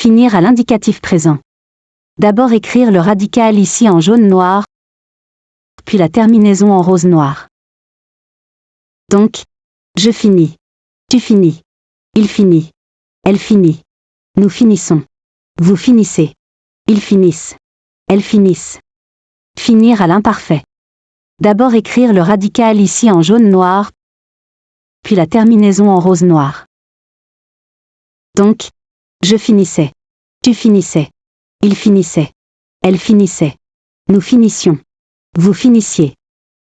Finir à l'indicatif présent. D'abord écrire le radical ici en jaune-noir, puis la terminaison en rose-noir. Donc, je finis. Tu finis. Il finit. Elle finit. Nous finissons. Vous finissez. Ils finissent. Elles finissent. Finir à l'imparfait. D'abord écrire le radical ici en jaune-noir, puis la terminaison en rose-noir. Donc, je finissais. Tu finissais. Il finissait. Elle finissait. Nous finissions. Vous finissiez.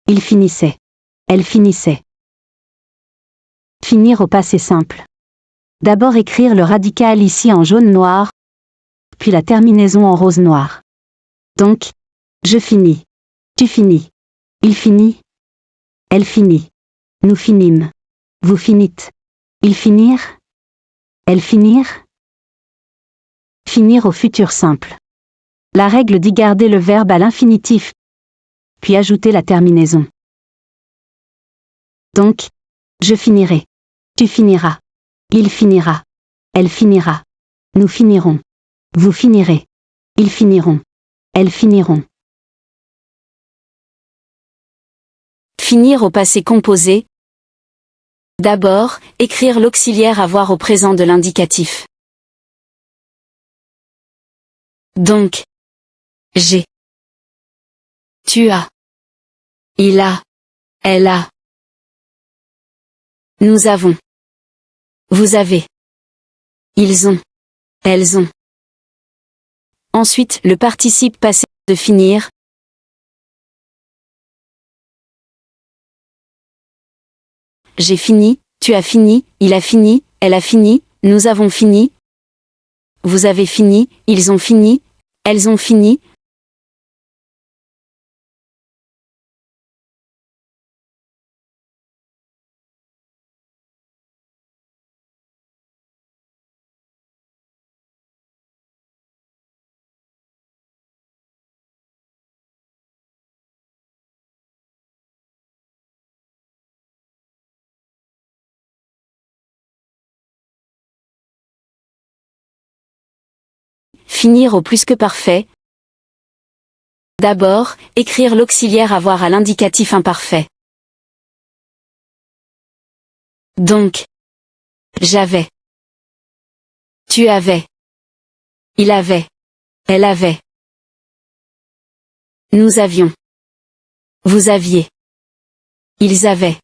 Il finissait. Elle finissait. Finir au passé simple. D'abord écrire le radical ici en jaune-noir, puis la terminaison en rose-noir. Donc, je finis. Tu finis. Il finit. Elle finit. Nous finîmes. Vous finîtes. Ils finirent. Elles finirent. Finir au futur simple. La règle dit garder le verbe à l'infinitif, puis ajouter la terminaison. Donc, je finirai. Tu finiras. Il finira. Elle finira. Nous finirons. Vous finirez. Ils finiront. Elles finiront. Finir au passé composé. D'abord, écrire l'auxiliaire avoir au présent de l'indicatif. Donc, j'ai. Tu as. Il a. Elle a. Nous avons. Vous avez. Ils ont. Elles ont. Ensuite, le participe passé de finir. J'ai fini, tu as fini, il a fini, elle a fini, nous avons fini. Vous avez fini, ils ont fini, elles ont fini. Finir au plus que parfait. D'abord, écrire l'auxiliaire avoir à l'indicatif imparfait. Donc, j'avais. Tu avais. Il avait. Elle avait. Nous avions. Vous aviez. Ils avaient.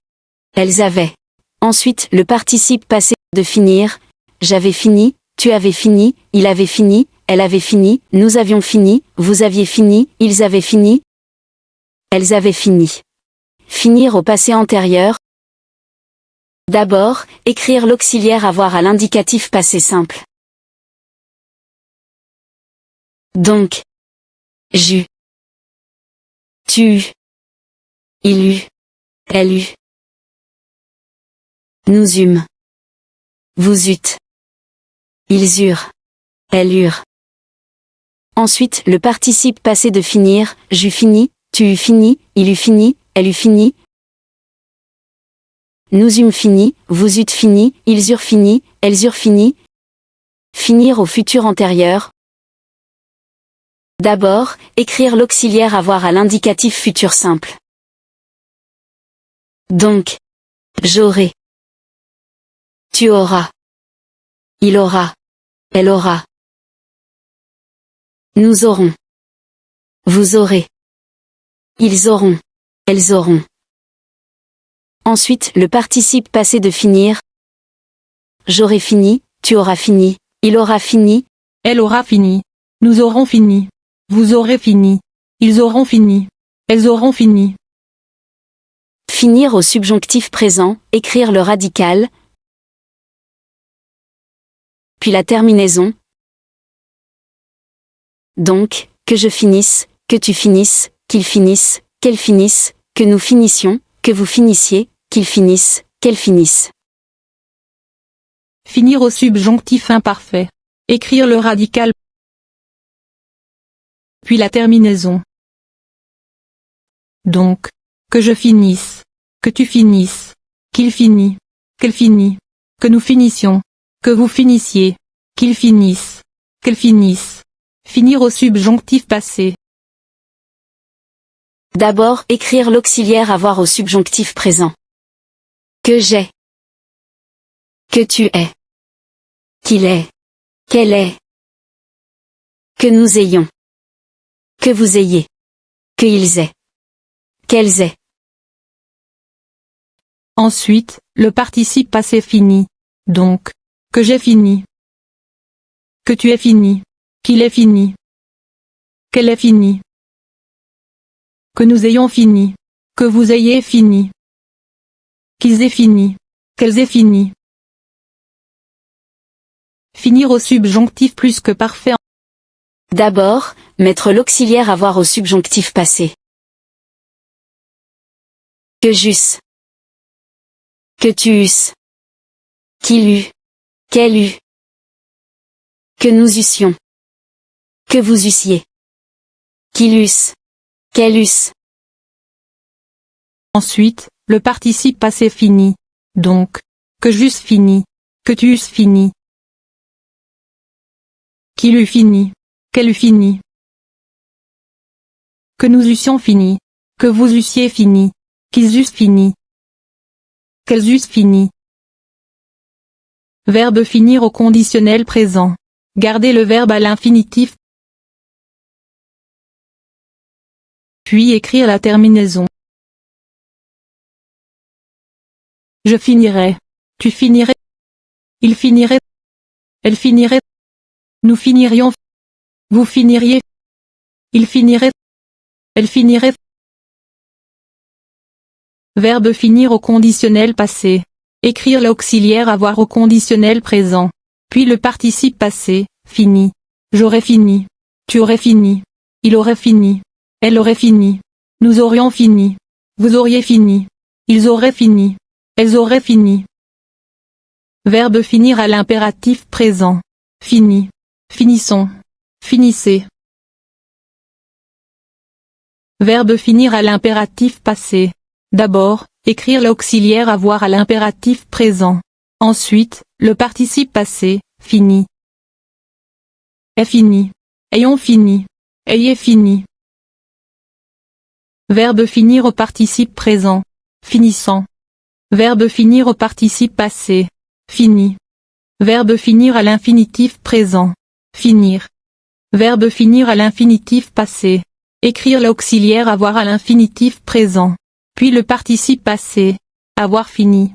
Elles avaient. Ensuite, le participe passé de finir. J'avais fini, tu avais fini, il avait fini, elle avait fini, nous avions fini, vous aviez fini, ils avaient fini. Elles avaient fini. Finir au passé antérieur. D'abord, écrire l'auxiliaire avoir à l'indicatif passé simple. Donc, j'eus. Tu eus. Il eut. Elle eut. Nous eûmes. Vous eûtes. Ils eurent. Elles eurent. Ensuite, le participe passé de finir, j'eus fini, tu eus fini, il eut fini, elle eut fini. Nous eûmes fini, vous eûtes fini, ils eurent fini, elles eurent fini. Finir au futur antérieur. D'abord, écrire l'auxiliaire avoir à l'indicatif futur simple. Donc, j'aurai. Tu auras. Il aura. Elle aura. Nous aurons. Vous aurez. Ils auront. Elles auront. Ensuite, le participe passé de finir. J'aurai fini, tu auras fini, il aura fini. Elle aura fini. Nous aurons fini. Vous aurez fini. Ils auront fini. Elles auront fini. Finir au subjonctif présent, écrire le radical. Puis la terminaison. Donc, que je finisse, que tu finisses, qu'ils finissent, qu'elles finissent, que nous finissions, que vous finissiez, qu'ils finissent, qu'elles finissent. Finir au subjonctif imparfait. Écrire le radical. Puis la terminaison. Donc, que je finisse, que tu finisses, qu'il finit, qu'elle finit, que nous finissions, que vous finissiez, qu'ils finissent, Qu'elles finissent. Finir au subjonctif passé. D'abord, écrire l'auxiliaire avoir au subjonctif présent. Que j'ai. Que tu es. Qu'il est. Qu'elle est. Que nous ayons. Que vous ayez. Qu'ils aient. Qu'elles aient. Ensuite, le participe passé fini. Donc, que j'ai fini. Que tu aies fini. Qu'il ait fini. Qu'elle ait fini. Que nous ayons fini. Que vous ayez fini. Qu'ils aient fini. Qu'elles aient fini. Finir au subjonctif plus que parfait. D'abord, mettre l'auxiliaire avoir au subjonctif passé. Que j'eusse. Que tu eusses. Qu'il eût. Qu'elle eût. Que nous eussions. Que vous eussiez. Qu'il eusse. Qu'elle eusse. Ensuite, le participe passé fini. Donc, que j'eusse fini. Que tu eusses fini. Qu'il eût fini. Qu'elle eût fini. Que nous eussions fini. Que vous eussiez fini. Qu'ils eussent fini. Qu'elles eussent fini. Verbe finir au conditionnel présent. Gardez le verbe à l'infinitif. Puis écrire la terminaison. Je finirai. Tu finirais. Il finirait. Elle finirait. Nous finirions. Vous finiriez. Il finirait. Elle finirait. Verbe finir au conditionnel passé. Écrire l'auxiliaire avoir au conditionnel présent. Puis le participe passé, fini. J'aurais fini. Tu aurais fini. Il aurait fini. Elle aurait fini. Nous aurions fini. Vous auriez fini. Ils auraient fini. Elles auraient fini. Verbe finir à l'impératif présent. Fini. Finissons. Finissez. Verbe finir à l'impératif passé. D'abord, écrire l'auxiliaire avoir à l'impératif présent. Ensuite, le participe passé, fini. Est fini. Ayons fini. Ayez fini. Verbe finir au participe présent. Finissant. Verbe finir au participe passé. Fini. Verbe finir à l'infinitif présent. Finir. Verbe finir à l'infinitif passé. Écrire l'auxiliaire avoir à l'infinitif présent. Puis le participe passé. Avoir fini.